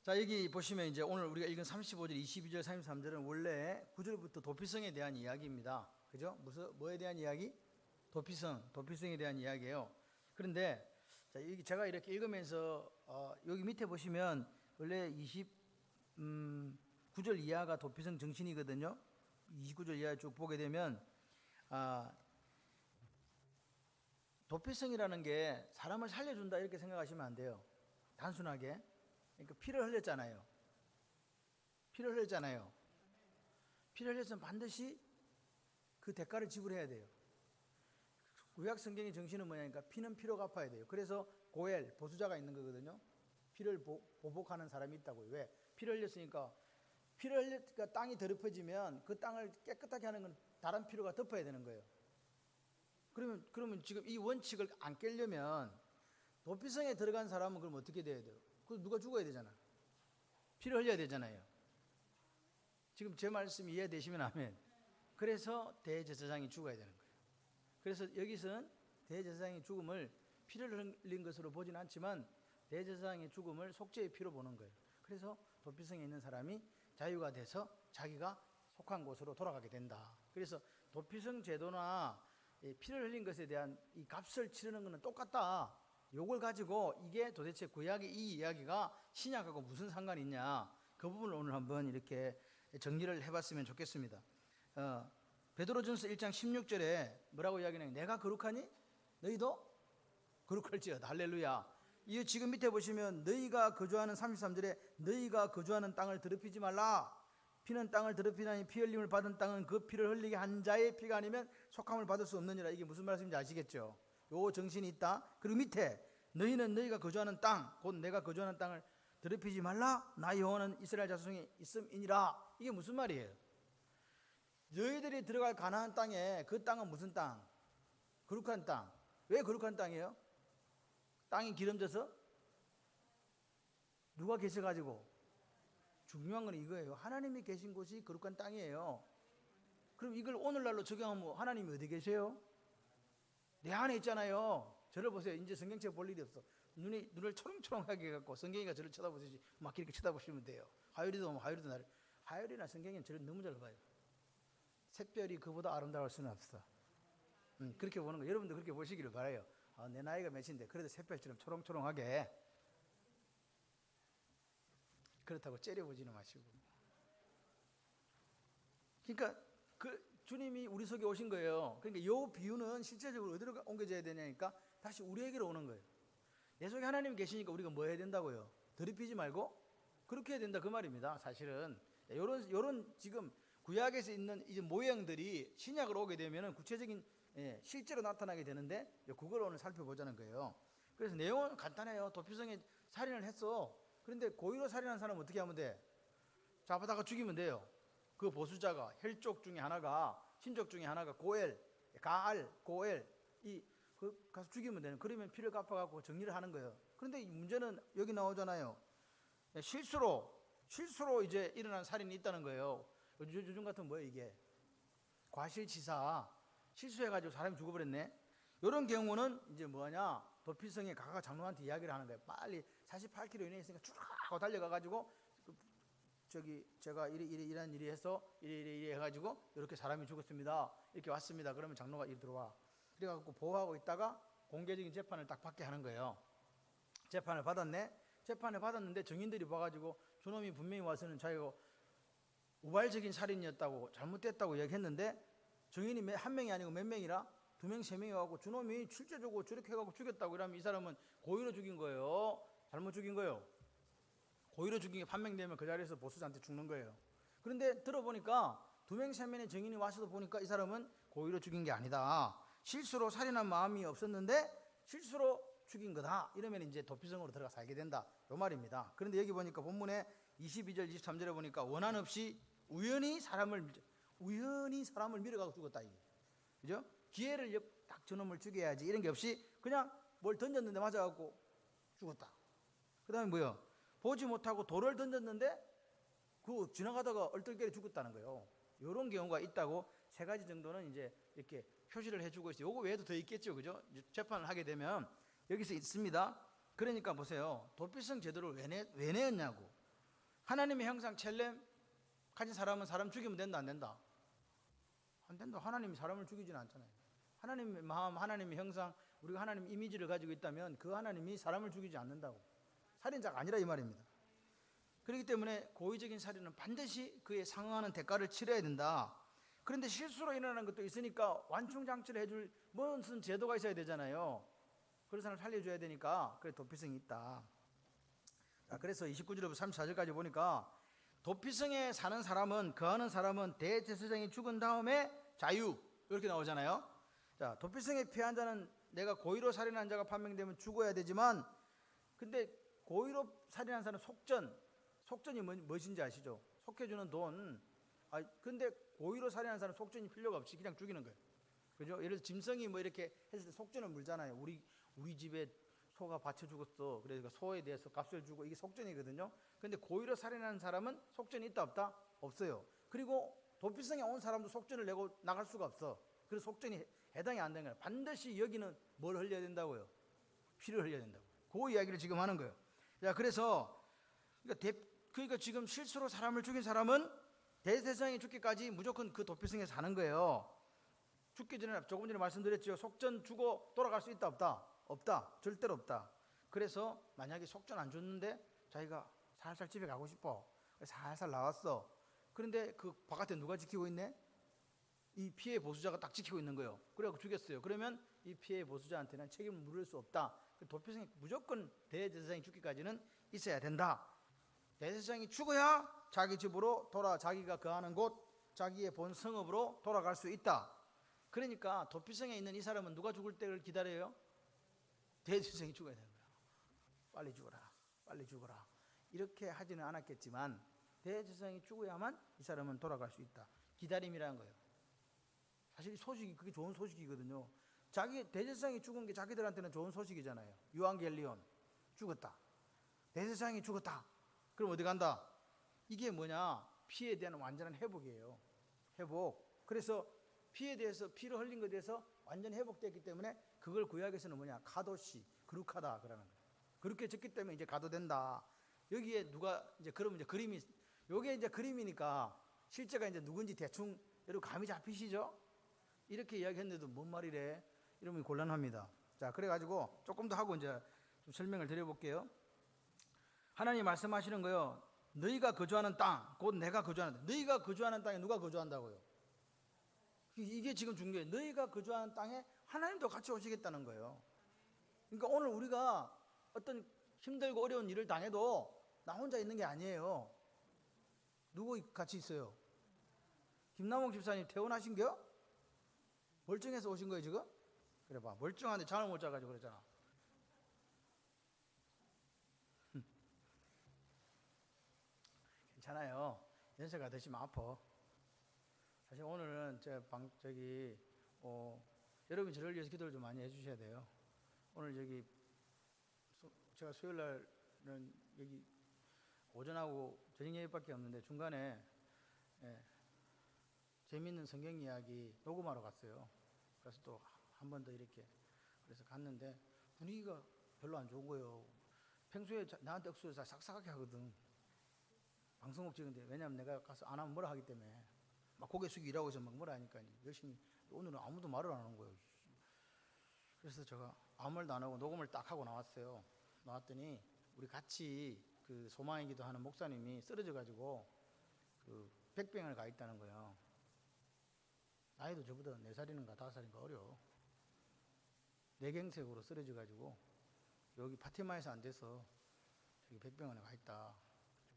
자, 여기 보시면 이제 오늘 우리가 읽은 35절, 22절, 33절은 원래 9절부터 도피성에 대한 이야기입니다. 그죠? 뭐에 대한 이야기? 도피성에 대한 이야기예요. 그런데 자, 여기 제가 이렇게 읽으면서 여기 밑에 보시면 원래 29절 이하가 도피성 정신이거든요. 29절 이하 쭉 보게 되면 도피성이라는 게 사람을 살려준다 이렇게 생각하시면 안 돼요. 단순하게. 그러니까 피를 흘렸잖아요. 피를 흘렸으면 반드시 그 대가를 지불해야 돼요. 구약 성경의 정신은 뭐냐니까 피는 피로 갚아야 돼요. 그래서 고엘, 보수자가 있는 거거든요. 피를 보복하는 사람이 있다고요. 왜? 피를 흘렸으니까 땅이 더럽혀지면 그 땅을 깨끗하게 하는 건 다른 피로가 덮어야 되는 거예요. 그러면 지금 이 원칙을 안 깨려면 도피성에 들어간 사람은 그럼 어떻게 돼야 돼요? 그 누가 죽어야 되잖아. 피를 흘려야 되잖아요. 지금 제 말씀 이해되시면 아멘. 그래서 대제사장이 죽어야 되는 거예요. 그래서 여기서는 대제사장의 죽음을 피를 흘린 것으로 보진 않지만 대제사장의 죽음을 속죄의 피로 보는 거예요. 그래서 도피성에 있는 사람이 자유가 돼서 자기가 속한 곳으로 돌아가게 된다. 그래서 도피성 제도나 피를 흘린 것에 대한 이 값을 치르는 것은 똑같다. 요걸 가지고 이게 도대체 구약의 이 이야기가 신약하고 무슨 상관이 있냐, 그 부분을 오늘 한번 이렇게 정리를 해봤으면 좋겠습니다. 베드로전서 1장 16절에 뭐라고 이야기하냐면 내가 거룩하니 너희도 거룩할지어다. 할렐루야. 이 지금 밑에 보시면 너희가 거주하는 33절에 너희가 거주하는 땅을 더럽히지 말라. 피는 땅을 더럽히나니 피 흘림을 받은 땅은 그 피를 흘리게 한 자의 피가 아니면 속함을 받을 수 없느니라. 이게 무슨 말씀인지 아시겠죠? 요 정신이 있다. 그리고 밑에 너희는 너희가 거주하는 땅, 곧 내가 거주하는 땅을 더럽히지 말라. 나 여호와는 이스라엘 자손이 있음이니라. 이게 무슨 말이에요? 너희들이 들어갈 가나안 땅에 그 땅은 무슨 땅? 거룩한 땅. 왜 거룩한 땅이에요? 땅이 기름져서? 누가 계셔가지고? 중요한 건 이거예요. 하나님이 계신 곳이 거룩한 땅이에요. 그럼 이걸 오늘날로 적용하면 하나님이 어디 계세요? 내 안에 있잖아요. 저를 보세요. 이제 성경책 볼 일이 없어. 눈을 초롱초롱하게 해갖고 성경이가 저를 쳐다보듯이 막 이렇게 쳐다보시면 돼요. 하율이도 오면 하율이도 나를. 하율이나 성경은 저를 너무 잘 봐요. 샛별이 그보다 아름다울 수는 없어. 그렇게 보는 거. 여러분도 그렇게 보시기를 바라요. 내 나이가 몇인데 그래도 샛별처럼 초롱초롱하게. 그렇다고 째려보지는 마시고. 그러니까 주님이 우리 속에 오신 거예요. 그러니까 이 비유는 실제적으로 어디로 옮겨져야 되냐니까 다시 우리에게로 오는 거예요. 내 속에 하나님이 계시니까 우리가 뭐 해야 된다고요? 더럽히지 말고 그렇게 해야 된다 그 말입니다. 사실은 요런 지금 구약에서 있는 이제 모형들이 신약으로 오게 되면은 구체적인 실제로 나타나게 되는데 그걸 오늘 살펴보자는 거예요. 그래서 내용은 간단해요. 도피성에 살인을 했어. 그런데 고의로 살인한 사람은 어떻게 하면 돼? 잡아다가 죽이면 돼요. 그 보수자가 혈족 중에 하나가 친족 중에 하나가 고엘 가서 죽이면 되는. 그러면 피를 갚아갖고 정리를 하는 거예요. 그런데 이 문제는 여기 나오잖아요. 실수로 이제 일어난 살인이 있다는 거예요. 요즘 같은 뭐예요 이게? 과실치사. 실수해가지고 사람이 죽어버렸네. 이런 경우는 이제 뭐하냐? 도피성에 가가 장로한테 이야기를 하는 거예요. 빨리 48km 이내에 있으니까 쭉 하고 달려가가지고 제가 이런 일이 해서 이래 해가지고 이렇게 사람이 죽었습니다. 이렇게 왔습니다. 그러면 장로가 이리 들어와. 그래갖고 보호하고 있다가 공개적인 재판을 딱 받게 하는 거예요. 재판을 받았네. 재판을 받았는데 증인들이 봐가지고 저놈이 분명히 와서는 자기가 우발적인 살인이었다고 잘못됐다고 얘기했는데 증인이 한 명이 아니고 몇 명이라 2명, 3명이 와갖고 저놈이 실제적으로 저렇게 해갖고 죽였다고 이러면 이 사람은 고의로 죽인 거예요. 잘못 죽인 거예요. 고의로 죽인 게 판명되면 그 자리에서 보수자한테 죽는 거예요. 그런데 들어보니까 2명, 3명의 증인이 와서도 보니까 이 사람은 고의로 죽인 게 아니다. 실수로 살인한 마음이 없었는데 실수로 죽인 거다. 이러면 이제 도피성으로 들어가 살게 된다. 요 말입니다. 그런데 여기 보니까 본문에 22절, 23절에 보니까 원한 없이 우연히 사람을 밀어가고 죽었다. 이게. 그죠? 기회를 딱 저놈을 죽여야지 이런 게 없이 그냥 뭘 던졌는데 맞아갖고 죽었다. 그 다음에 뭐요? 보지 못하고 돌을 던졌는데 그 지나가다가 얼떨결에 죽었다는 거예요. 이런 경우가 있다고 3가지 정도는 이제 이렇게 표시를 해주고 있어요. 요거 외에도 더 있겠죠. 그죠? 재판을 하게 되면 여기서 있습니다. 그러니까 보세요. 도피성 제도를 왜 내었냐고. 하나님의 형상 첼렘 가진 사람은 사람 죽이면 된다 안 된다? 안 된다. 하나님이 사람을 죽이지는 않잖아요. 하나님의 마음, 하나님의 형상, 우리가 하나님 이미지를 가지고 있다면 그 하나님이 사람을 죽이지 않는다고. 살인자가 아니라 이 말입니다. 그렇기 때문에 고의적인 살인은 반드시 그에 상응하는 대가를 치러야 된다. 그런데 실수로 일어나는 것도 있으니까 완충장치를 해줄 무슨 제도가 있어야 되잖아요. 그런 사람을 살려줘야 되니까 그래 도피성이 있다. 자, 그래서 29절부터 34절까지 보니까 도피성에 사는 사람은, 거하는 사람은 대제사장이 죽은 다음에 자유 이렇게 나오잖아요. 자, 도피성에 피한 자는 내가 고의로 살인한 자가 판명되면 죽어야 되지만, 근데 고의로 살인한 사람은 속전이 무엇인지 아시죠? 속해주는 돈. 근데 고의로 살인한 사람은 속전이 필요가 없이 그냥 죽이는 거예요. 그죠? 예를 들어서 짐승이 뭐 이렇게 했을 때 속전을 물잖아요. 우리 집에 소가 받쳐 죽었어. 그래서 소에 대해서 값을 주고 이게 속전이거든요. 근데 고의로 살인하는 사람은 속전이 있다 없다? 없어요. 그리고 도피성에 온 사람도 속전을 내고 나갈 수가 없어. 그래서 속전이 해당이 안 되는 거예요. 반드시 여기는 뭘 흘려야 된다고요? 피를 흘려야 된다고. 그 이야기를 지금 하는 거예요. 자, 그러니까 지금 실수로 사람을 죽인 사람은 대제사장이 죽기까지 무조건 그 도피성에 사는 거예요. 죽기 전에 조금 전에 말씀드렸죠. 속전 주고 돌아갈 수 있다 없다? 없다. 절대로 없다. 그래서 만약에 속전 안 줬는데 자기가 살살 집에 가고 싶어. 살살 나왔어. 그런데 그 바깥에 누가 지키고 있네? 이 피해 보수자가 딱 지키고 있는 거예요. 그래서 죽였어요. 그러면 이 피해 보수자한테는 책임을 물을 수 없다. 도피성이 무조건 대제사장이 죽기까지는 있어야 된다. 대제사장이 죽어야 자기 집으로 자기가 거하는 곳, 자기의 본 성읍으로 돌아갈 수 있다. 그러니까 도피성에 있는 이 사람은 누가 죽을 때를 기다려요? 대제사장이 죽어야 되는 거예요. 빨리 죽어라, 빨리 죽어라. 이렇게 하지는 않았겠지만 대제사장이 죽어야만 이 사람은 돌아갈 수 있다. 기다림이라는 거예요. 사실 이 소식이 그게 좋은 소식이거든요. 대제사장이 죽은 게 자기들한테는 좋은 소식이잖아요. 유앙겔리온 죽었다. 대제사장이 죽었다. 그럼 어디 간다? 이게 뭐냐? 피에 대한 완전한 회복이에요. 회복. 그래서 피에 대해서 피를 흘린 것에 대해서 완전 회복됐기 때문에 그걸 구약에서는 뭐냐? 가도시, 거룩하다 그러는 거예요. 그렇게 적기 때문에 이제 가도된다. 여기에 그러면 이제 그림이, 요게 이제 그림이니까 실제가 이제 누군지 대충 여러분 감이 잡히시죠? 이렇게 이야기했는데도 뭔 말이래? 이러면 곤란합니다. 자, 그래가지고 조금 더 하고 이제 좀 설명을 드려볼게요. 하나님 말씀하시는 거요. 너희가 거주하는 땅, 곧 내가 거주하는 땅. 너희가 거주하는 땅에 누가 거주한다고요? 이게 지금 중요해요. 너희가 거주하는 땅에 하나님도 같이 오시겠다는 거예요. 그러니까 오늘 우리가 어떤 힘들고 어려운 일을 당해도 나 혼자 있는 게 아니에요. 누구 같이 있어요? 김남옥 집사님 퇴원하신겨? 멀쩡해서 오신 거예요 지금? 그래 봐, 멀쩡한데 잠을 못 자가지고 그랬잖아. 괜찮아요. 연세가 드시면 아파. 사실 오늘은 여러분이 저를 위해서 기도를 좀 많이 해주셔야 돼요. 오늘 제가 수요일 날은 여기 오전하고 저녁 예배밖에 없는데 중간에 재미있는 성경 이야기 녹음하러 갔어요. 그래서 또 한 번 더 이렇게 그래서 갔는데 분위기가 별로 안 좋은 거예요. 평소에 나한테 억수로 싹싹하게 하거든. 방송국 찍는데. 왜냐면 내가 가서 안 하면 뭐라 하기 때문에 막 고개 숙이고 일하고 있으면 막 뭐라 하니까 열심히. 오늘은 아무도 말을 안 하는 거예요. 그래서 제가 아무 말도 안 하고 녹음을 딱 하고 나왔어요. 나왔더니 우리 같이 그 소망의 기도하는 목사님이 쓰러져 가지고 그 백병을 가 있다는 거예요. 나이도 저보다 4살인가 5살인가 어려. 뇌경색으로 쓰러져 가지고 여기 파티마에서 안 돼서 저기 백병원에 가 있다.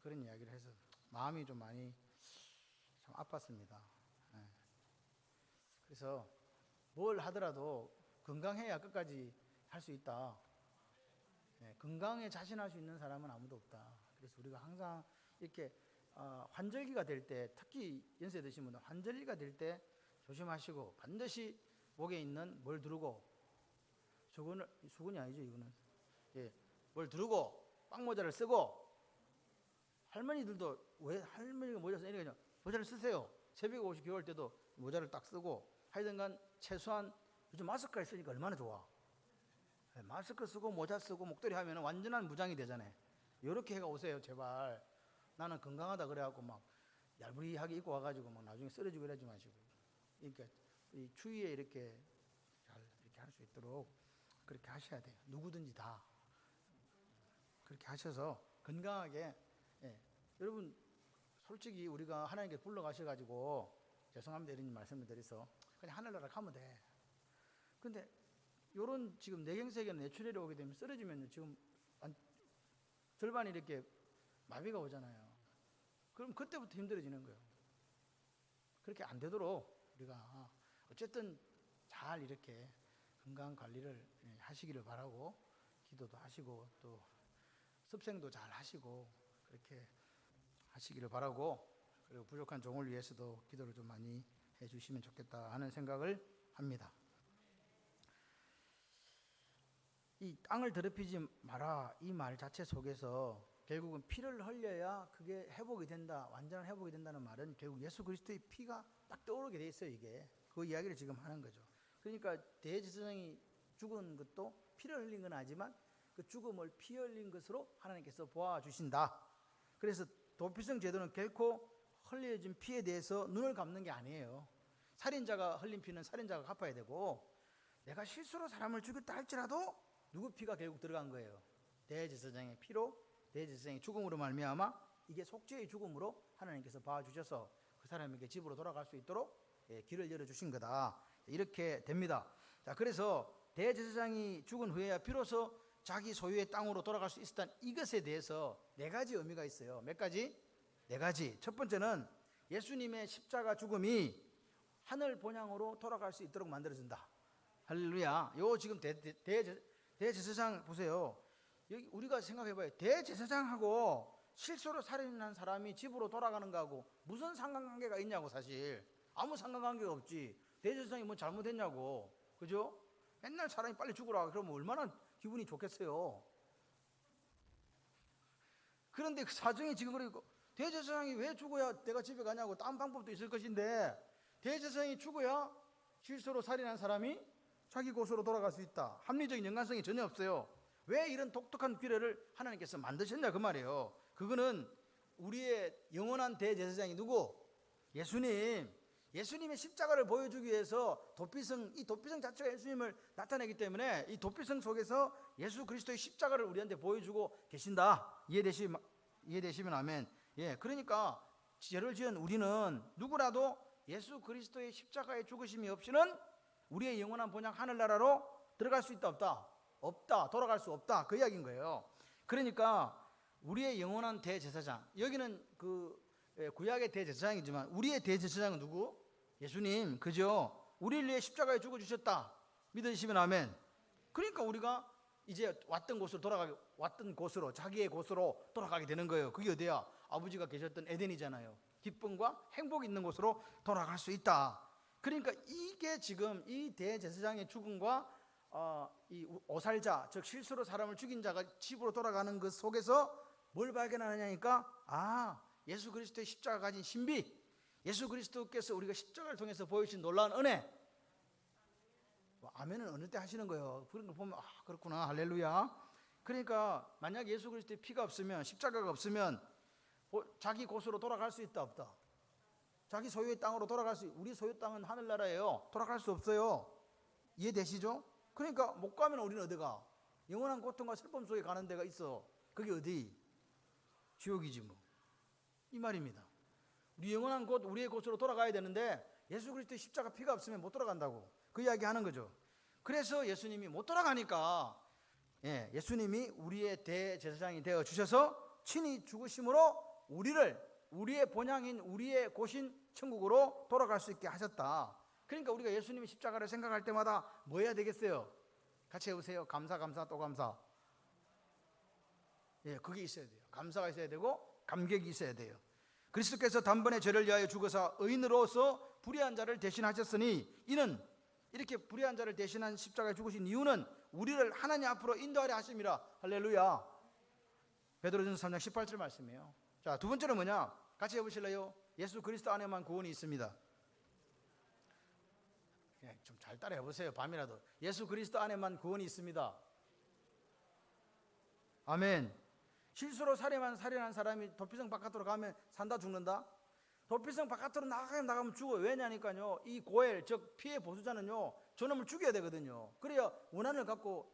그런 이야기를 해서 마음이 좀 많이 참 아팠습니다. 그래서 뭘 하더라도 건강해야 끝까지 할 수 있다. 건강에 자신할 수 있는 사람은 아무도 없다. 그래서 우리가 항상 이렇게 환절기가 될 때, 특히 연세 드신 분들 환절기가 될 때 조심하시고 반드시 목에 있는 뭘 두르고, 수건이 아니죠 이거는. 뭘 두르고 빵모자를 쓰고, 할머니들도 왜 할머니가 모자 쓰냐 그냥 모자를 쓰세요. 새벽에 오시 겨울 때도 모자를 딱 쓰고 하여튼간 최소한 요즘 마스크가 있으니까 얼마나 좋아. 마스크 쓰고 모자 쓰고 목도리 하면 완전한 무장이 되잖아요. 이렇게 해가 오세요 제발. 나는 건강하다 그래갖고 막 얄부리하게 입고 와가지고 막 나중에 쓰러지고 이러지 마시고, 그러니까 이 추위에 이렇게 잘 이렇게 할 수 있도록 그렇게 하셔야 돼요. 누구든지 다 그렇게 하셔서 건강하게. 예. 여러분 솔직히 우리가 하나님께 불러가셔가지고 죄송합니다 이런 말씀을 드려서 그냥 하늘나라 가면 돼. 근데 요런 지금 뇌경색이나 뇌출혈이 오게 되면 쓰러지면 지금 절반이 이렇게 마비가 오잖아요. 그럼 그때부터 힘들어지는 거예요. 그렇게 안 되도록 우리가 어쨌든 잘 이렇게 건강 관리를 하시기를 바라고, 기도도 하시고 또 습생도 잘 하시고 그렇게 하시기를 바라고, 그리고 부족한 종을 위해서도 기도를 좀 많이 해주시면 좋겠다 하는 생각을 합니다. 이 땅을 더럽히지 마라 이 말 자체 속에서 결국은 피를 흘려야 그게 회복이 된다, 완전한 회복이 된다는 말은 결국 예수 그리스도의 피가 딱 떠오르게 돼 있어요. 이게 그 이야기를 지금 하는 거죠. 그러니까 대제사장이 죽은 것도 피를 흘린 건 아니지만 그 죽음을 피 흘린 것으로 하나님께서 보아주신다. 그래서 도피성 제도는 결코 흘려진 피에 대해서 눈을 감는 게 아니에요. 살인자가 흘린 피는 살인자가 갚아야 되고, 내가 실수로 사람을 죽였다 할지라도 누구 피가 결국 들어간 거예요? 대제사장의 피로, 대제사장의 죽음으로 말미암아 이게 속죄의 죽음으로 하나님께서 봐주셔서 그 사람에게 집으로 돌아갈 수 있도록 길을 열어주신 거다. 이렇게 됩니다. 자, 그래서 대제사장이 죽은 후에야 비로소 자기 소유의 땅으로 돌아갈 수 있었다는 이것에 대해서 네 가지 의미가 있어요. 몇 가지? 네 가지. 첫 번째는 예수님의 십자가 죽음이 하늘 본향으로 돌아갈 수 있도록 만들어준다. 할렐루야. 요 지금 대제사장 보세요. 여기 우리가 생각해봐요. 대제사장하고 실수로 살인한 사람이 집으로 돌아가는 거하고 무슨 상관관계가 있냐고. 사실 아무 상관관계가 없지. 대제사장이 뭐 잘못했냐고, 그죠? 맨날 사람이 빨리 죽으라 그러면 얼마나 기분이 좋겠어요. 그런데 그 사정이 지금 그러고, 대제사장이 왜 죽어야 내가 집에 가냐고. 딴 방법도 있을 것인데 대제사장이 죽어야 실수로 살인한 사람이 자기 곳으로 돌아갈 수 있다. 합리적인 연관성이 전혀 없어요. 왜 이런 독특한 규례를 하나님께서 만드셨냐 그 말이에요. 그거는 우리의 영원한 대제사장이 누구? 예수님. 예수님의 십자가를 보여주기 위해서 이 도피성 자체가 예수님을 나타내기 때문에 이 도피성 속에서 예수 그리스도의 십자가를 우리한테 보여주고 계신다. 이해되시면 아멘. 예, 그러니까 죄를 지은 우리는 누구라도 예수 그리스도의 십자가의 죽으심이 없이는 우리의 영원한 본향 하늘나라로 들어갈 수 있다 없다? 없다. 돌아갈 수 없다. 그 이야기인 거예요. 그러니까 우리의 영원한 대제사장, 여기는 그 구약의 대제사장이지만 우리의 대제사장은 누구? 예수님. 그죠? 우리를 위해 십자가에 죽어주셨다. 믿으시면 아멘. 그러니까 우리가 이제 왔던 곳으로 자기의 곳으로 돌아가게 되는 거예요. 그게 어디야? 아버지가 계셨던 에덴이잖아요. 기쁨과 행복이 있는 곳으로 돌아갈 수 있다. 그러니까 이게 지금 이 대제사장의 죽음과 이 오살자, 즉 실수로 사람을 죽인 자가 집으로 돌아가는 그 속에서 뭘 발견하느냐니까, 예수 그리스도의 십자가 가진 신비, 예수 그리스도께서 우리가 십자가를 통해서 보여주신 놀라운 은혜. 아멘은 어느 때 하시는 거예요. 그런 걸 보면 그렇구나, 할렐루야. 그러니까 만약 예수 그리스도의 피가 없으면, 십자가가 없으면 자기 곳으로 돌아갈 수 있다 없다? 자기 소유의 땅으로 돌아갈 수, 우리 소유 땅은 하늘나라예요. 돌아갈 수 없어요. 이해되시죠? 그러니까 못 가면 우리는 어디 가? 영원한 고통과 슬픔 속에 가는 데가 있어. 그게 어디? 지옥이지 뭐. 이 말입니다. 우리 영원한 곳, 우리의 곳으로 돌아가야 되는데 예수 그리스도의 십자가 피가 없으면 못 돌아간다고. 그 이야기 하는 거죠. 그래서 예수님이 못 돌아가니까 예수님이 우리의 대제사장이 되어 주셔서 친히 죽으심으로 우리의 본향인 우리의 곳인 천국으로 돌아갈 수 있게 하셨다. 그러니까 우리가 예수님의 십자가를 생각할 때마다 뭐 해야 되겠어요? 같이 해보세요. 감사 또 감사. 그게 있어야 돼요. 감사가 있어야 되고 감격이 있어야 돼요. 그리스도께서 단번에 죄를 위하여 죽어서 의인으로서 불의한 자를 대신하셨으니, 이는 이렇게 불의한 자를 대신한 십자가에 죽으신 이유는 우리를 하나님 앞으로 인도하려 하심이라. 할렐루야. 베드로전서 3장 18절 말씀이에요. 자, 두 번째는 뭐냐? 같이 해보실래요? 예수 그리스도 안에만 구원이 있습니다. 좀 잘 따라해 보세요. 밤이라도. 예수 그리스도 안에만 구원이 있습니다. 아멘. 실수로 살인한 사람이 도피성 바깥으로 가면 산다 죽는다? 도피성 바깥으로 나가면 죽어요. 왜냐니까요, 이 고엘 즉 피해 보수자는요 저놈을 죽여야 되거든요. 그래야 원한을 갖고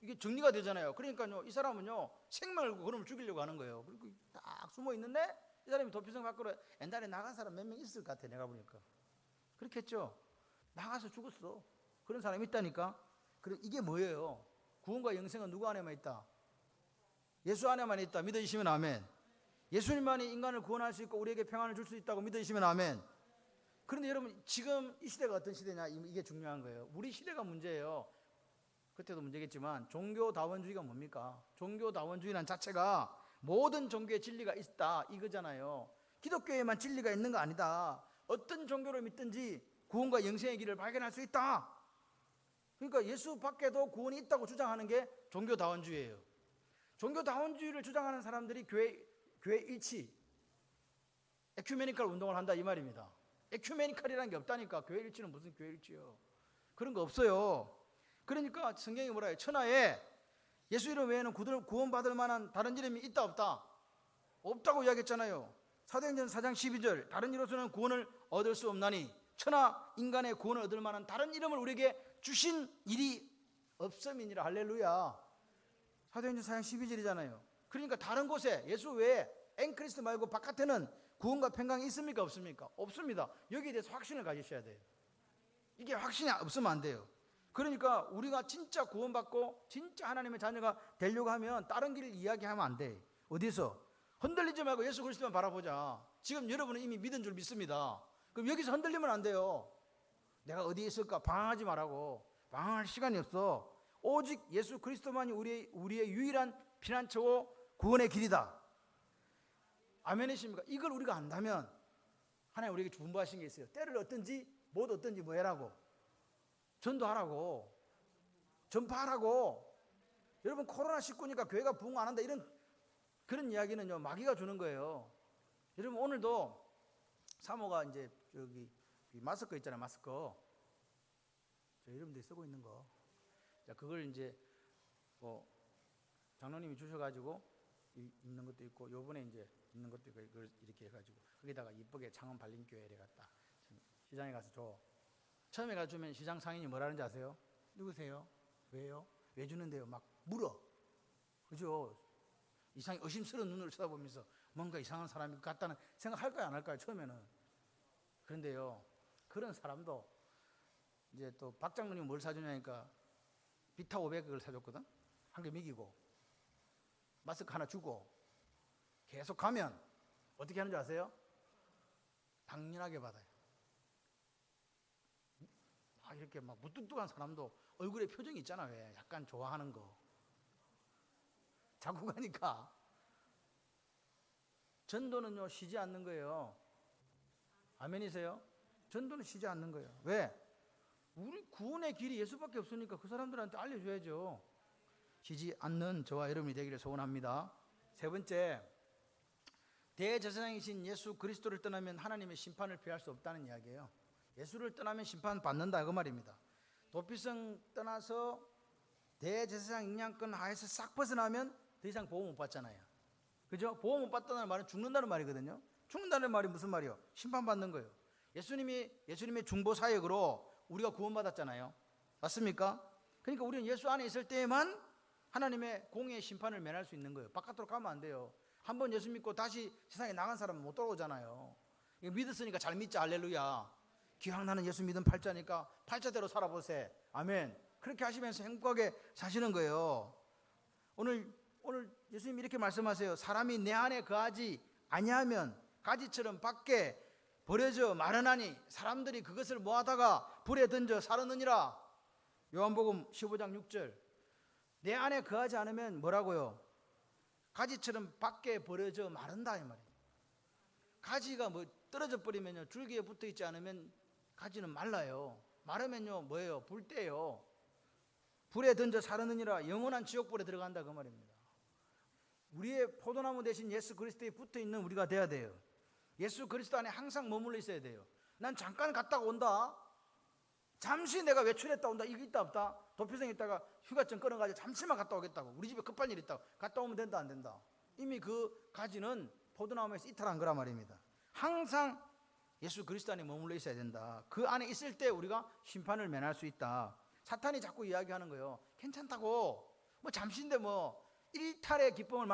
이게 정리가 되잖아요. 그러니까요 이 사람은요 생명을 걸고 그놈을 죽이려고 하는 거예요. 그리고 딱 숨어 있는데 이 사람이 도피성 밖으로 옛날에 나간 사람 몇 명 있을 것 같아. 내가 보니까 그렇겠죠. 나가서 죽었어. 그런 사람이 있다니까. 그럼 이게 뭐예요? 구원과 영생은 누구 안에만 있다? 예수 안에만 있다. 믿으시면 아멘. 예수님만이 인간을 구원할 수 있고 우리에게 평안을 줄 수 있다고 믿으시면 아멘. 그런데 여러분 지금 이 시대가 어떤 시대냐, 이게 중요한 거예요. 우리 시대가 문제예요. 그때도 문제겠지만 종교다원주의가 뭡니까? 종교다원주의란 자체가 모든 종교에 진리가 있다 이거잖아요. 기독교에만 진리가 있는 거 아니다. 어떤 종교를 믿든지 구원과 영생의 길을 발견할 수 있다. 그러니까 예수 밖에도 구원이 있다고 주장하는 게 종교다원주의예요. 종교다원주의를 주장하는 사람들이 교회 일치, 에큐메니컬 운동을 한다 이 말입니다. 에큐메니컬이라는 게 없다니까. 교회 일치는 무슨 교회 일치요? 그런 거 없어요. 그러니까 성경이 뭐라 해요? 천하에 예수 이름 외에는 구원받을 만한 다른 이름이 있다 없다? 없다고 이야기했잖아요. 사도행전 4장 12절 다른 이로서는 구원을 얻을 수 없나니 천하 인간의 구원을 얻을 만한 다른 이름을 우리에게 주신 일이 없음이니라. 할렐루야. 사도행전 4장 12절이잖아요. 그러니까 다른 곳에 예수 외에 앵크리스트 말고 바깥에는 구원과 평강이 있습니까 없습니까? 없습니다. 여기에 대해서 확신을 가지셔야 돼요. 이게 확신이 없으면 안 돼요. 그러니까 우리가 진짜 구원받고 진짜 하나님의 자녀가 되려고 하면 다른 길을 이야기하면 안 돼. 어디서? 흔들리지 말고 예수 그리스도만 바라보자. 지금 여러분은 이미 믿은 줄 믿습니다. 그럼 여기서 흔들리면 안 돼요. 내가 어디에 있을까 방황하지 말라고. 방황할 시간이 없어. 오직 예수 그리스도만이 우리의 유일한 피난처고 구원의 길이다. 아멘이십니까? 이걸 우리가 안다면 하나님 우리에게 분부하신 게 있어요. 때를 얻든지 못 얻든지 뭐 해라고? 전도하라고. 전파하라고. 여러분 코로나19니까 교회가 부흥 안 한다 이런 그런 이야기는요 마귀가 주는 거예요. 여러분 오늘도 사모가 이제 저기 마스크 있잖아요. 마스크 저 여러분들이 쓰고 있는 거. 자 그걸 이제 뭐 장로님이 주셔가지고 있는 것도 있고 요번에 이제 있는 것도 있고 이걸 이렇게 해가지고 거기다가 이쁘게 창원 발림교회에 갔다 시장에 가서 줘. 처음에 가주면 시장 상인이 뭐라는지 아세요? 누구세요? 왜요? 왜 주는데요? 막 물어. 그죠? 이상히 의심스러운 눈으로 쳐다보면서 뭔가 이상한 사람이 같다는 생각할까요 안 할까요 처음에는. 그런데요 그런 사람도 이제 또 박 장로님 뭘 사주냐니까 비타 500을 사줬거든. 한 개 먹이고 마스크 하나 주고 계속 가면 어떻게 하는 줄 아세요? 당연하게 받아요. 이렇게 막 무뚝뚝한 사람도 얼굴에 표정이 있잖아. 왜? 약간 좋아하는 거. 자꾸 가니까. 전도는요 쉬지 않는 거예요. 아멘이세요? 전도는 쉬지 않는 거예요. 왜? 우리 구원의 길이 예수밖에 없으니까 그 사람들한테 알려줘야죠. 쉬지 않는 저와 여러분이 되기를 소원합니다. 세 번째, 대제사장이신 예수 그리스도를 떠나면 하나님의 심판을 피할 수 없다는 이야기예요. 예수를 떠나면 심판받는다 그 말입니다. 도피성 떠나서 대제사장 인양권 하에서 싹 벗어나면 더 이상 보호 못 받잖아요. 그죠? 보호 못 받다는 말은 죽는다는 말이거든요. 죽는다는 말이 무슨 말이요? 심판받는 거예요. 예수님의 중보 사역으로 우리가 구원받았잖아요. 맞습니까? 그러니까 우리는 예수 안에 있을 때에만 하나님의 공의의 심판을 면할 수 있는 거예요. 바깥으로 가면 안 돼요. 한번 예수 믿고 다시 세상에 나간 사람은 못 돌아오잖아요. 믿었으니까 잘 믿자. 할렐루야. 기왕 나는 예수 믿은 팔자니까 팔자대로 살아보세. 아멘. 그렇게 하시면서 행복하게 사시는 거예요. 오늘 예수님이 이렇게 말씀하세요. 사람이 내 안에 거하지 아니하면 가지처럼 밖에 버려져 마르나니 사람들이 그것을 모아다가 불에 던져 사르느니라. 요한복음 15장 6절. 내 안에 거하지 않으면 뭐라고요? 가지처럼 밖에 버려져 마른다 이 말이에요. 가지가 뭐 떨어져 버리면요 줄기에 붙어 있지 않으면 가지는 말라요. 마르면요 뭐예요? 불때요. 불에 던져 사르느니라. 영원한 지옥불에 들어간다 그 말입니다. 우리의 포도나무 대신 예수 그리스도에 붙어 있는 우리가 돼야 돼요. 예수 그리스도 안에 항상 머물러 있어야 돼요. 난 잠깐 갔다가 온다. 잠시 내가 외출했다 온다. 이거 있다 없다? 도피성에 있다가 휴가증 끊어가지고 잠시만 갔다 오겠다고. 우리 집에 급한 일 있다고. 갔다 오면 된다 안 된다? 이미 그 가지는 포도나무에서 이탈한 거란 말입니다. 항상 예수 그리스도 안에 머물러 있어야 된다. 그 안에 있을 때 우리가 심판을 면할 수 있다. 사탄이 자꾸 이야기하는 거예요. 괜찮다고, 뭐 잠시인데 뭐 일탈의 기쁨을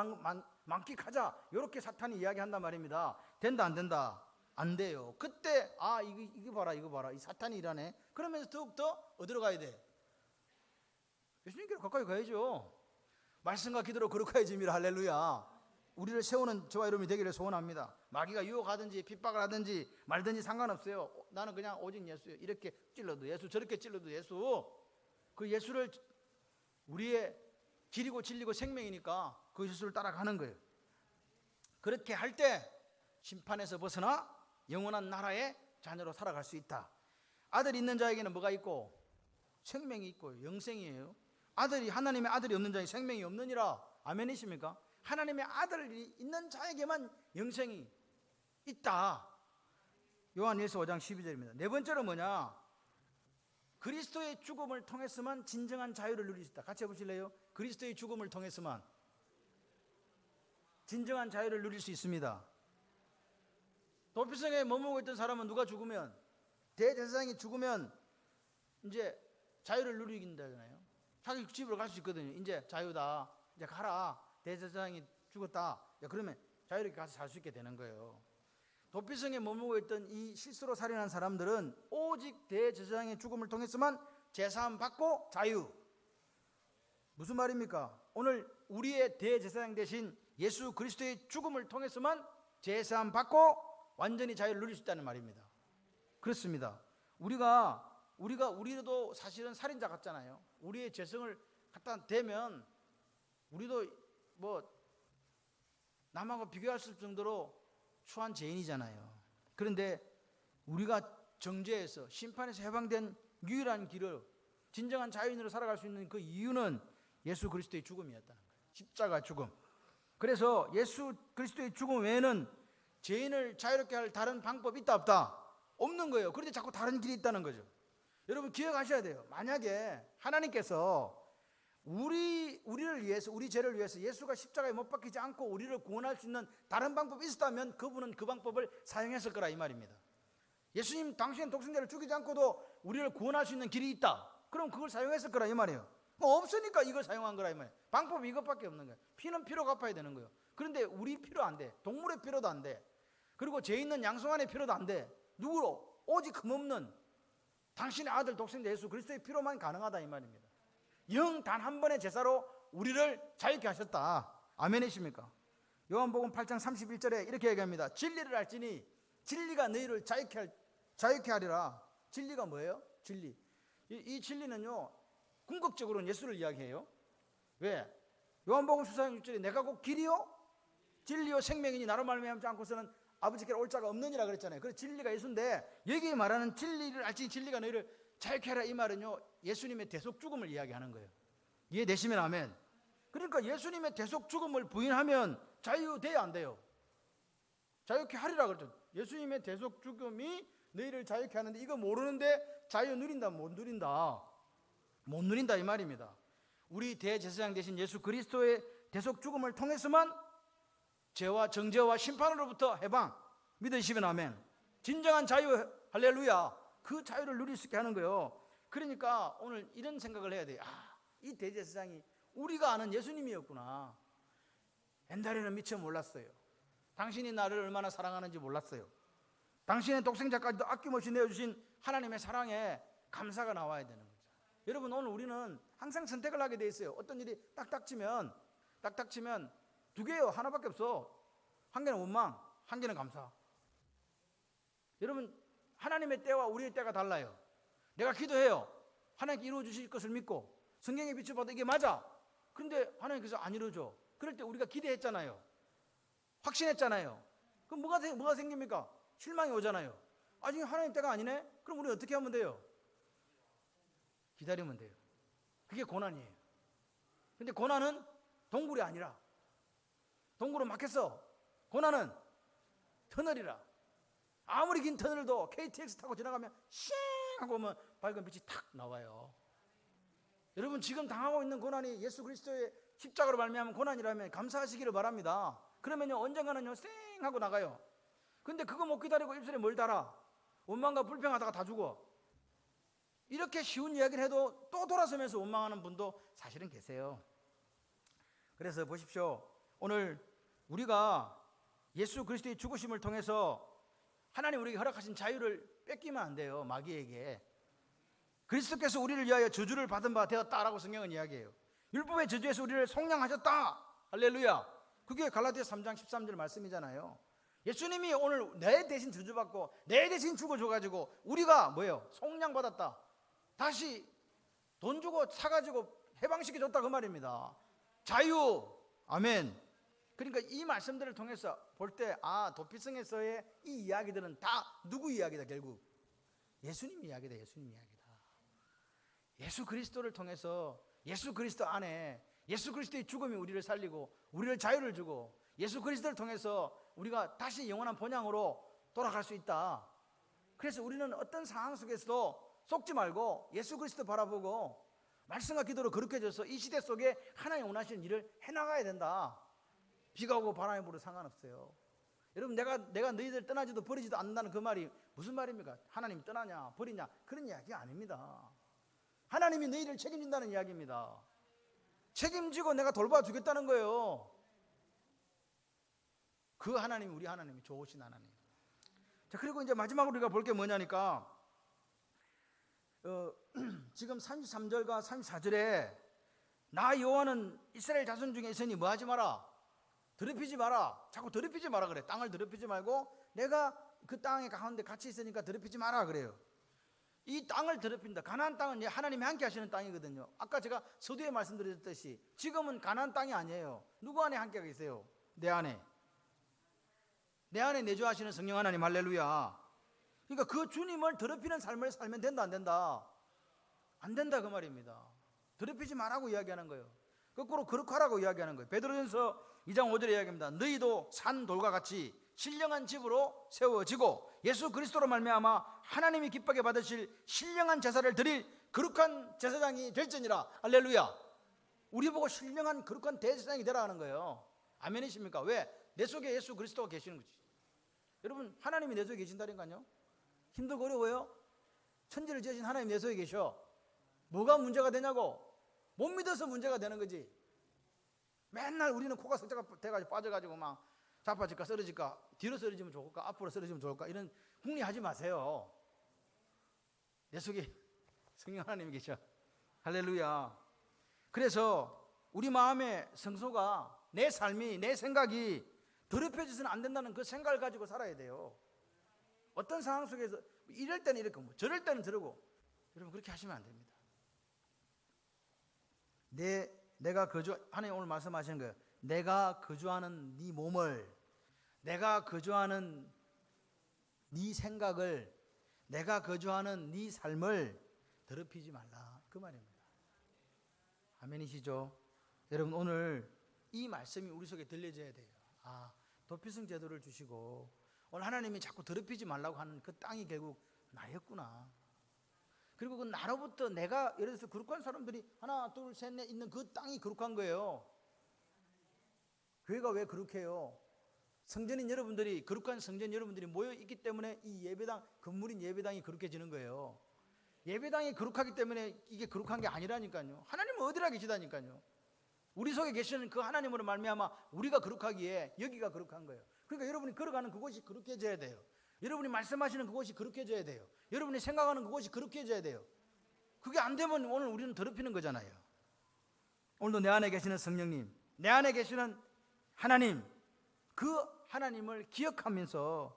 만끽하자, 이렇게 사탄이 이야기한단 말입니다. 된다 안 된다? 안 돼요. 그때 이거 봐라 이 사탄이 일하네. 그러면서 더욱더 어디로 가야 돼? 예수님께로 가까이 가야죠. 말씀과 기도로 거룩하게 짐이라. 할렐루야. 우리를 세우는 저와 여러분이 되기를 소원합니다. 마귀가 유혹하든지 핍박을 하든지 말든지 상관없어요. 나는 그냥 오직 예수예요. 이렇게 찔러도 예수, 저렇게 찔러도 예수. 그 예수를 우리의 길이고 진리고 생명이니까 그 예수를 따라가는 거예요. 그렇게 할 때 심판에서 벗어나 영원한 나라의 자녀로 살아갈 수 있다. 아들 있는 자에게는 뭐가 있고? 생명이 있고 영생이에요. 하나님의 아들이 없는 자에 생명이 없느니라. 아멘이십니까? 하나님의 아들이 있는 자에게만 영생이 있다. 요한일서 5장 12절입니다. 네 번째로 뭐냐? 그리스도의 죽음을 통해서만 진정한 자유를 누릴 수 있다. 같이 해보실래요? 그리스도의 죽음을 통해서만 진정한 자유를 누릴 수 있습니다. 도피성에 머물고 있던 사람은 누가 죽으면, 대제사장이 죽으면 이제 자유를 누리긴다잖아요. 자기 집으로 갈 수 있거든요. 이제 자유다, 이제 가라, 대제사장이 죽었다. 그러면 자유롭게 가서 살 수 있게 되는 거예요. 도피성에 머물고 있던 이 실수로 살인한 사람들은 오직 대제사장의 죽음을 통해서만 제사함 받고 자유. 무슨 말입니까? 오늘 우리의 대제사장 대신 예수 그리스도의 죽음을 통해서만 제사함 받고 완전히 자유를 누릴 수 있다는 말입니다. 그렇습니다. 우리도 사실은 살인자 같잖아요. 우리의 죄성을 갖다 대면 우리도 뭐 남하고 비교할 수 없을 정도로 추한 죄인이잖아요. 그런데 우리가 정죄에서 심판에서 해방된 유일한 길을 진정한 자유인으로 살아갈 수 있는 그 이유는 예수 그리스도의 죽음이었다는 거예요. 십자가 죽음. 그래서 예수 그리스도의 죽음 외에는 죄인을 자유롭게 할 다른 방법이 있다 없다? 없는 거예요. 그런데 자꾸 다른 길이 있다는 거죠. 여러분 기억하셔야 돼요. 만약에 하나님께서 우리를 위해서, 우리 죄를 위해서 예수가 십자가에 못 박히지 않고 우리를 구원할 수 있는 다른 방법이 있었다면 그분은 그 방법을 사용했을 거라 이 말입니다. 예수님 당신의 독생자를 죽이지 않고도 우리를 구원할 수 있는 길이 있다. 그럼 그걸 사용했을 거라 이 말이에요. 없으니까 이걸 사용한 거라 이 말이에요. 방법이 이것밖에 없는 거예요. 피는 피로 갚아야 되는 거예요. 그런데 우리 피로 안 돼. 동물의 피로도 안 돼. 그리고 죄 있는 양송아의 피로도 안 돼. 누구로? 오직 흠없는 당신의 아들 독생자 예수 그리스도의 피로만 가능하다 이 말입니다. 영 단 한 번의 제사로 우리를 자유케 하셨다. 아멘이십니까? 요한복음 8장 31절에 이렇게 얘기합니다. 진리를 알지니 진리가 너희를 자유케 하리라. 진리가 뭐예요? 진리. 이 진리는요, 궁극적으로는 예수를 이야기해요. 왜? 요한복음 14장 6절에 내가 곧 길이요 진리요 생명이니 나로 말미암지 않고서는 아버지께로 올 자가 없느니라 그랬잖아요. 그래서 진리가 예수인데 여기 말하는 진리를 알지 진리가 너희를 자유케 하라 이 말은요, 예수님의 대속 죽음을 이야기하는 거예요. 이해되시면 아멘. 그러니까 예수님의 대속 죽음을 부인하면 자유돼야 안 돼요. 자유케 하리라 그랬죠. 예수님의 대속 죽음이 너희를 자유케 하는데 이거 모르는데 자유 누린다 못 누린다? 못 누린다 이 말입니다. 우리 대제사장 대신 예수 그리스도의 대속 죽음을 통해서만 죄와 정죄와 심판으로부터 해방. 믿으시면 아멘. 진정한 자유, 할렐루야. 그 자유를 누릴 수 있게 하는 거예요. 그러니까 오늘 이런 생각을 해야 돼요. 이 대제사장이 우리가 아는 예수님이었구나. 옛날에는 미처 몰랐어요. 당신이 나를 얼마나 사랑하는지 몰랐어요. 당신의 독생자까지도 아낌없이 내어주신 하나님의 사랑에 감사가 나와야 되는 거죠. 여러분 오늘 우리는 항상 선택을 하게 돼 있어요. 어떤 일이 딱딱 치면 두 개예요. 하나밖에 없어. 한 개는 원망, 한 개는 감사. 여러분 하나님의 때와 우리의 때가 달라요. 내가 기도해요. 하나님께 이루어 주실 것을 믿고 성경에 비춰봐도 이게 맞아. 그런데 하나님께서 안 이루어줘. 그럴 때 우리가 기대했잖아요. 확신했잖아요. 그럼 뭐가 생깁니까? 실망이 오잖아요. 아직 하나님 때가 아니네? 그럼 우리 어떻게 하면 돼요? 기다리면 돼요. 그게 고난이에요. 근데 고난은 동굴이 아니라 동굴은 막혔어. 고난은 터널이라. 아무리 긴 터널도 KTX 타고 지나가면 쉥 하고 오면 밝은 빛이 탁 나와요. 여러분 지금 당하고 있는 고난이 예수 그리스도의 십자가로 말미암은 고난이라면 감사하시기를 바랍니다. 그러면요 언젠가는요 쌩 하고 나가요. 근데 그거 못 기다리고 입술에 뭘 달아? 원망과 불평하다가 다 죽어. 이렇게 쉬운 이야기를 해도 또 돌아서면서 원망하는 분도 사실은 계세요. 그래서 보십시오. 오늘 우리가 예수 그리스도의 죽으심을 통해서 하나님 우리에게 허락하신 자유를 뺏기면 안 돼요. 마귀에게. 그리스도께서 우리를 위하여 저주를 받은 바 되었다라고 성경은 이야기해요. 율법의 저주에서 우리를 속량하셨다. 할렐루야. 그게 갈라디아서 3장 13절 말씀이잖아요. 예수님이 오늘 내 대신 저주받고 내 대신 죽어줘가지고 우리가 뭐예요? 속량받았다. 다시 돈 주고 사가지고 해방시켜줬다 그 말입니다. 자유. 아멘. 그러니까 이 말씀들을 통해서 볼 때 도피성에서의 이 이야기들은 다 누구 이야기다? 결국 예수님 이야기다. 예수님 이야기다. 예수 그리스도를 통해서 예수 그리스도 안에 예수 그리스도의 죽음이 우리를 살리고 우리를 자유를 주고 예수 그리스도를 통해서 우리가 다시 영원한 본향으로 돌아갈 수 있다. 그래서 우리는 어떤 상황 속에서도 속지 말고 예수 그리스도 바라보고 말씀과 기도로 거룩해져서 이 시대 속에 하나님 원하시는 일을 해나가야 된다. 비가 오고 바람이 불어도 상관없어요. 여러분 내가 너희들 떠나지도 버리지도 않는다는 그 말이 무슨 말입니까? 하나님이 떠나냐 버리냐 그런 이야기 아닙니다. 하나님이 너희를 책임진다는 이야기입니다. 책임지고 내가 돌봐주겠다는 거예요. 그 하나님이 우리 하나님이 좋으신 하나님. 자, 그리고 이제 마지막으로 우리가 볼 게 뭐냐니까 지금 33절과 34절에 나 여호와는 이스라엘 자손 중에 있으니 뭐 하지 마라? 더럽히지 마라. 자꾸 더럽히지 마라 그래. 땅을 더럽히지 말고 내가 그 땅에 가운데 같이 있으니까 더럽히지 마라 그래요. 이 땅을 더럽힌다. 가나안 땅은 하나님이 함께 하시는 땅이거든요. 아까 제가 서두에 말씀드렸듯이 지금은 가나안 땅이 아니에요. 누구 안에 함께 계세요? 내 안에. 내 안에 내주하시는 성령 하나님. 할렐루야. 그러니까 그 주님을 더럽히는 삶을 살면 된다 안 된다? 안 된다 그 말입니다. 더럽히지 말라고 이야기하는 거예요. 거꾸로 거룩하라고 이야기하는 거예요. 베드로전서 2장 5절에 이야기합니다. 너희도 산 돌과 같이 신령한 집으로 세워지고 예수 그리스도로 말미암아 하나님이 기쁘게 받으실 신령한 제사를 드릴 거룩한 제사장이 될지니라. 할렐루야. 우리 보고 신령한 거룩한 대제사장이 되라 하는 거예요. 아멘이십니까? 왜? 내 속에 예수 그리스도가 계시는 거지. 여러분 하나님이 내 속에 계신다니까요. 힘들고 어려워요? 천지를 지으신 하나님 내 속에 계셔. 뭐가 문제가 되냐고? 못 믿어서 문제가 되는 거지. 맨날 우리는 코가 석자가 돼가지고 빠져가지고 막 자빠질까 쓰러질까 뒤로 쓰러지면 좋을까 앞으로 쓰러지면 좋을까 이런 궁리하지 마세요. 내 속에 성령 하나님이 계셔. 할렐루야. 그래서 우리 마음의 성소가 내 삶이 내 생각이 더럽혀져서는 안 된다는 그 생각을 가지고 살아야 돼요. 어떤 상황 속에서 이럴 때는 이렇게 저럴 때는 저러고 여러분 그렇게 하시면 안 됩니다. 내가 하나님 오늘 말씀하시는 거예요. 내가 거주하는 네 몸을, 내가 거주하는 네 생각을, 내가 거주하는 네 삶을 더럽히지 말라 그 말입니다. 아멘이시죠? 여러분 오늘 이 말씀이 우리 속에 들려져야 돼요. 도피성 제도를 주시고 오늘 하나님이 자꾸 더럽히지 말라고 하는 그 땅이 결국 나였구나. 그리고 그 나로부터 내가 예를 들어서 거룩한 사람들이 하나 둘 셋 넷 있는 그 땅이 거룩한 거예요. 교회가 왜 거룩해요? 성전인 여러분들이, 거룩한 성전 여러분들이 모여 있기 때문에 이 예배당, 건물인 예배당이 거룩해지는 거예요. 예배당이 거룩하기 때문에 이게 거룩한 게 아니라니까요. 하나님은 어디라 계시다니까요. 우리 속에 계시는 그 하나님으로 말미암아 우리가 거룩하기에 여기가 거룩한 거예요. 그러니까 여러분이 걸어가는 그곳이 거룩해져야 돼요. 여러분이 말씀하시는 그곳이 거룩해져야 돼요. 여러분이 생각하는 그곳이 거룩해져야 돼요. 그게 안 되면 오늘 우리는 더럽히는 거잖아요. 오늘도 내 안에 계시는 성령님, 내 안에 계시는 하나님, 그 하나님을 기억하면서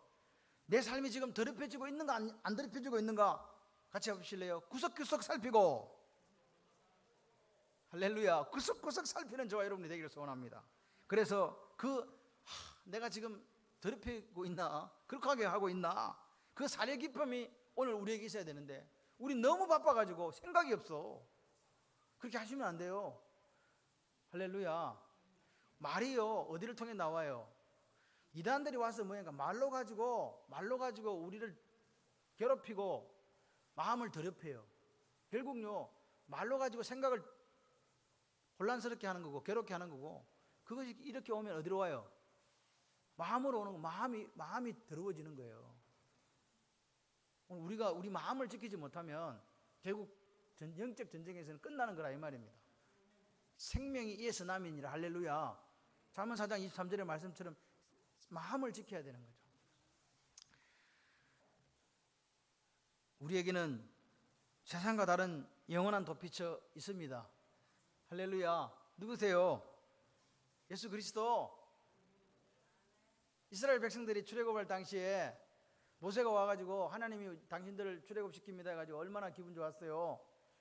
내 삶이 지금 더럽혀지고 있는가 안 더럽혀지고 있는가 같이 해보실래요? 구석구석 살피고, 할렐루야, 구석구석 살피는 저와 여러분이 되기를 소원합니다. 그래서 내가 지금 더럽히고 있나, 그렇게 하고 있나, 그 사려 깊음이 오늘 우리에게 있어야 되는데 우리 너무 바빠가지고 생각이 없어. 그렇게 하시면 안 돼요. 할렐루야. 말이요 어디를 통해 나와요? 이단들이 와서 뭐니까 말로 가지고 우리를 괴롭히고 마음을 더럽혀요. 결국요 말로 가지고 생각을 혼란스럽게 하는 거고 괴롭게 하는 거고, 그것이 이렇게 오면 어디로 와요? 마음으로 오는 거. 마음이 더러워지는 거예요. 오늘 우리가 우리 마음을 지키지 못하면 결국 영적 전쟁에서는 끝나는 거라 이 말입니다. 생명이 이에서 남이니라. 할렐루야. 잠언 4장 23절의 말씀처럼 마음을 지켜야 되는 거죠. 우리에게는 세상과 다른 영원한 도피처 있습니다. 할렐루야. 누구세요? 예수 그리스도. 이스라엘 백성들이 출애굽할 당시에 모세가 와가지고 하나님이 당신들을 출애굽시킵니다 해가지고 얼마나 기분 좋았어요.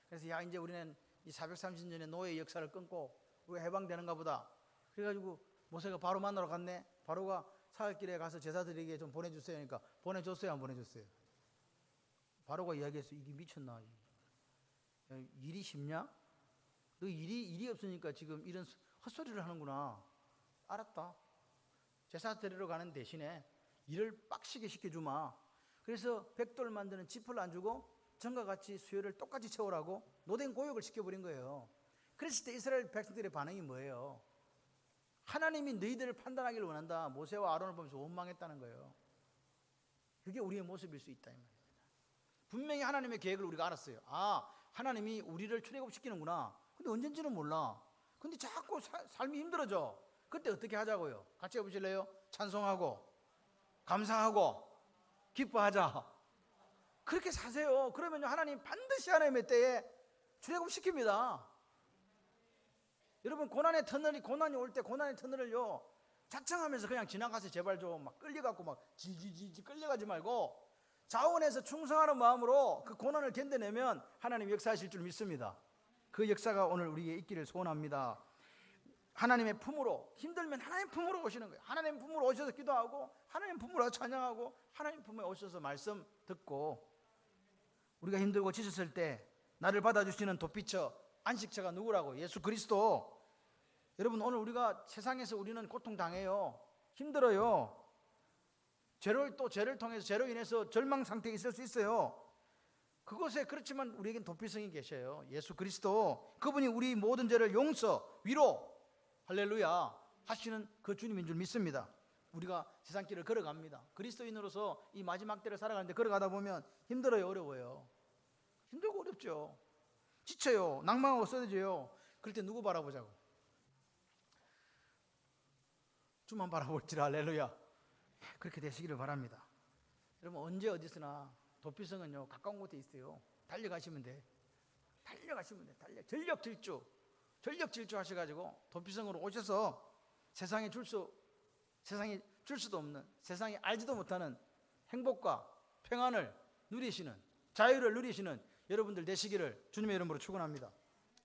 그래서 야, 이제 우리는 이 430년의 노예의 역사를 끊고 우리가 해방되는가 보다. 그래가지고 모세가 바로 만나러 갔네. 바로가 사흘길에 가서 제사드리게 좀 보내주세요. 그러니까 보내줬어요, 안 보내줬어요? 바로가 이야기했어. 이게 미쳤나? 일이 쉽냐? 너 일이 없으니까 지금 이런 헛소리를 하는구나. 알았다. 제사 드리러 가는 대신에 일을 빡시게 시켜주마. 그래서 백돌 만드는 짚을 안 주고 전과 같이 수요를 똑같이 채우라고 노된 고역을 시켜버린 거예요. 그랬을 때 이스라엘 백성들의 반응이 뭐예요? 하나님이 너희들을 판단하기를 원한다. 모세와 아론을 보면서 원망했다는 거예요. 그게 우리의 모습일 수 있다 이 말입니다. 분명히 하나님의 계획을 우리가 알았어요. 아, 하나님이 우리를 출애굽시키는구나. 근데 언젠지는 몰라. 근데 자꾸 삶이 힘들어져. 그때 어떻게 하자고요? 같이 해보실래요? 찬송하고 감사하고 기뻐하자. 그렇게 사세요. 그러면 하나님 반드시 하나님의 때에 출애굽시킵니다. 여러분, 고난이 올 때 고난의 터널을요 자청하면서 그냥 지나가세요. 제발 좀 막 끌려갖고 막 지지지 끌려가지 말고 자원해서 충성하는 마음으로 그 고난을 견뎌내면 하나님 역사하실 줄 믿습니다. 그 역사가 오늘 우리에게 있기를 소원합니다. 하나님의 품으로, 힘들면 하나님 품으로 오시는 거예요. 하나님 품으로 오셔서 기도하고 하나님 품으로 찬양하고 하나님 품에 오셔서 말씀 듣고, 우리가 힘들고 지쳤을 때 나를 받아주시는 도피처, 안식처가 누구라고? 예수 그리스도. 여러분, 오늘 우리가 세상에서 우리는 고통당해요. 힘들어요. 죄를 통해서 죄로 인해서 절망 상태에 있을 수 있어요. 그것에 그렇지만 우리에겐 도피성이 계셔요. 예수 그리스도. 그분이 우리 모든 죄를 용서, 위로, 할렐루야 하시는 그 주님인 줄 믿습니다. 우리가 세상길을 걸어갑니다. 그리스도인으로서 이 마지막 때를 살아가는데 걸어가다 보면 힘들어요, 어려워요. 힘들고 어렵죠. 지쳐요, 낭망하고 쓰러져요. 그럴 때 누구 바라보자고? 주만 바라볼지라. 할렐루야. 그렇게 되시기를 바랍니다. 여러분, 언제 어디서나 도피성은요 가까운 곳에 있어요. 달려가시면 돼. 전력 질주 하셔가지고 도피성으로 오셔서 세상이 줄 수도 없는, 세상이 알지도 못하는 행복과 평안을 누리시는, 자유를 누리시는 여러분들 되시기를 주님의 이름으로 축원합니다.